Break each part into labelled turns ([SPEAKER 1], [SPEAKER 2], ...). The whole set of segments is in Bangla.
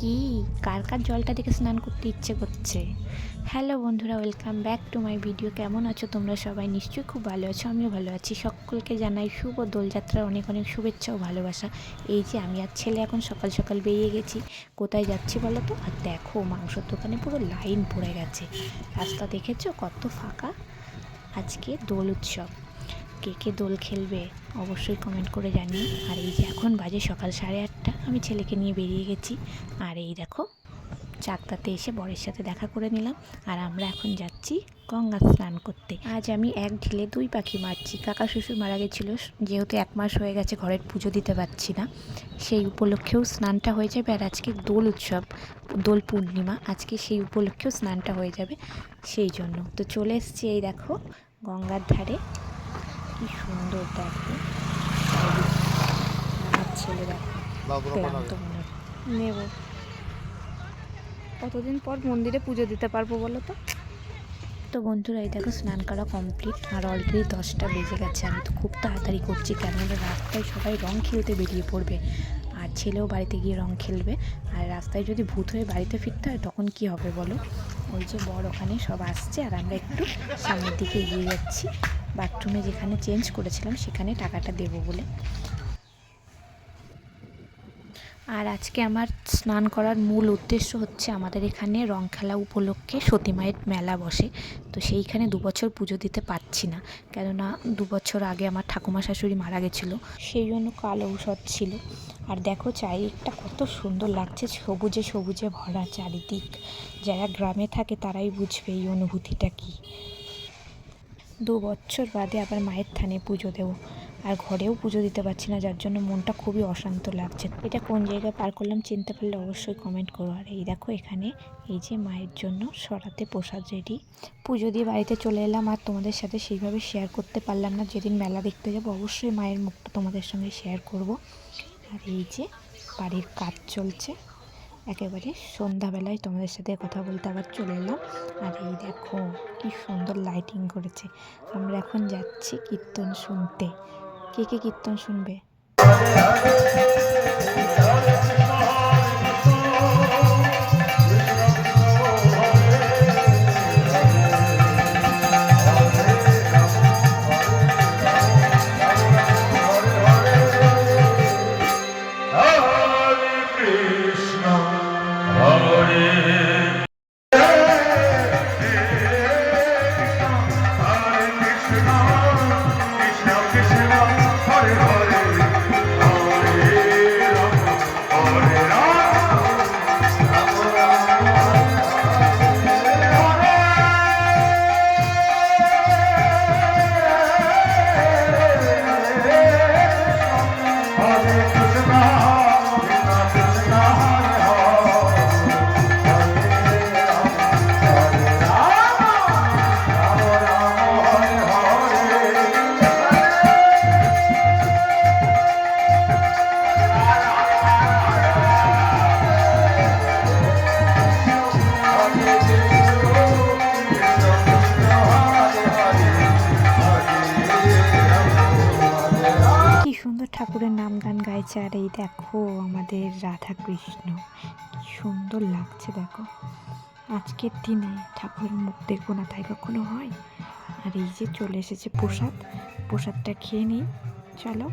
[SPEAKER 1] কি কার কার জলটা দেখে স্নান করতে ইচ্ছে করছে। হ্যালো বন্ধুরা, welcome back to my video. কেমন আছো তোমরা সবাই? নিশ্চয়ই খুব ভালো আছো, আমিও ভালো আছি। সকলকে জানাই শুভ দোলযাত্রার অনেক অনেক শুভেচ্ছা ও ভালোবাসা। এই যে আমি আর ছেলে এখন সকাল সকাল বেরিয়ে গেছি। কোথায় যাচ্ছি বলো তো? আর দেখো, মাংসর দোকানে পুরো লাইন পড়ে গেছে। রাস্তা দেখেছো কত ফাঁকা? আজকে দোল উৎসব। কে কে দোল খেলবে অবশ্যই কমেন্ট করে জানিও। আর এই যে এখন বাজে সকাল 8:30, আমি ছেলেকে নিয়ে বেরিয়ে গেছি। আর এই দেখো, চাকদাতে এসে বরের সাথে দেখা করে নিলাম। আর আমরা এখন যাচ্ছি গঙ্গা স্নান করতে। আজ আমি এক ঢিলে দুই পাখি মারছি। কাকা শ্বশুর মারা গেছিলো, যেহেতু 1 মাস হয়ে গেছে ঘরের পুজো দিতে পারছি না, সেই উপলক্ষেও স্নানটা হয়ে যাবে। আর আজকে দোল উৎসব, দোল পূর্ণিমা, আজকে সেই উপলক্ষেও স্নানটা হয়ে যাবে, সেই জন্য তো চলে এসেছি। এই দেখো গঙ্গার ধারে, কি সুন্দর দেখো। আমার ছেলে দেখো ক্লান্ত মনে নেব। কতদিন পর মন্দিরে পুজো দিতে পারবো বলো তো? তো বন্ধুরা, এই দেখো স্নান করা কমপ্লিট। আর অলরেডি 10টা বেজে গেছে। আমি তো খুব তাড়াতাড়ি করছি, কেননা রাস্তায় সবাই রং খেলতে বেরিয়ে পড়বে, আর ছেলেও বাড়িতে গিয়ে রং খেলবে। আর রাস্তায় যদি ভূত হয়ে বাড়িতে ফিরতে হয় তখন কি হবে বলো? ওই যে বর ওখানে সব আসছে, আর আমরা একটু সামনের দিকে এগিয়ে যাচ্ছি, বাথরুমে যেখানে চেঞ্জ করেছিলাম সেখানে টাকাটা দেবো বলে। আর আজকে আমার স্নান করার মূল উদ্দেশ্য হচ্ছে, আমাদের এখানে রং খেলা উপলক্ষে সতী মায়ের মেলা বসে। তো সেইখানে 2 বছর পুজো দিতে পারছি না, কেননা 2 বছর আগে আমার ঠাকুমা শাশুড়ি মারা গেছিলো, সেই জন্য কালো ঔষধ ছিল। আর দেখো চারিদিকটা কত সুন্দর লাগছে, সবুজে সবুজে ভরা চারিদিক। যারা গ্রামে থাকে তারাই বুঝবে এই অনুভূতিটা কী। 2 বছর বাদে আবার মায়ের থানে পুজো দেবো, আর ঘরেও পুজো দিতে পারছি না, যার জন্য মনটা খুবই অশান্ত লাগছে। এটা কোন জায়গায় পার করলাম চিনতে পারলে অবশ্যই কমেন্ট করো। আর এই দেখো এখানে এই যে মায়ের জন্য সরাতে প্রসাদ রেডি। পুজো দিয়ে বাড়িতে চলে এলাম, আর তোমাদের সাথে সেইভাবে শেয়ার করতে পারলাম না। যেদিন মেলা দেখতে যাবো অবশ্যই মায়ের মুখটা তোমাদের সঙ্গে শেয়ার করব। আর এই যে বাড়ির কাজ চলছে, একেবারে সন্ধ্যাবেলায় তোমাদের সাথে কথা বলতে আবার চলে এলাম। আর এই দেখো কি সুন্দর লাইটিং করেছে। আমরা এখন যাচ্ছি কীর্তন শুনতে। কে কে কীর্তন শুনবে? ঠাকুরের নাম গান গাইছে। আর এই দেখো আমাদের রাধা কৃষ্ণ, কি সুন্দর লাগছে দেখো। আজকের দিনে ঠাকুরের মুখ দেখবো না তাই কখনো হয়? আর এই যে চলে এসেছে প্রসাদ, প্রসাদটা খেয়ে নিই চলো।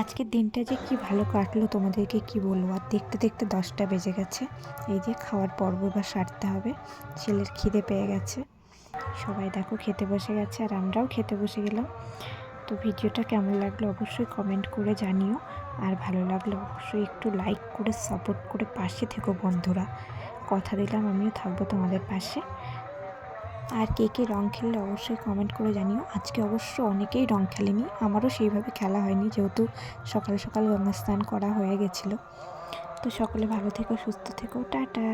[SPEAKER 1] আজকের দিনটা যে কি ভালো কাটলো তোমাদেরকে কি বলবো। আর দেখতে দেখতে 10টা বেজে গেছে। এই যে খাওয়ার পর্ব এবার সারতে হবে, ছেলের খিদে পেয়ে গেছে। সবাই দেখো খেতে বসে গেছে, আর আমরাও খেতে বসে গেলাম। তো ভিডিওটা কেমন লাগলো অবশ্যই কমেন্ট করে জানিও, আর ভালো লাগলে অবশ্যই একটু লাইক করে সাপোর্ট করে পাশে থেকো বন্ধুরা। কথা দিলাম আমিও থাকবো তোমাদের পাশে। আর কে কে রং খেললে অবশ্যই কমেন্ট করে জানিও। আজকে অবশ্য অনেকেই রং খেলেনি, আমারও সেইভাবে খেলা হয়নি, যেহেতু সকাল সকাল গঙ্গা স্নান করা হয়ে গেছিলো। তো সকলে ভালো থেকো, সুস্থ থেকো, টাটা।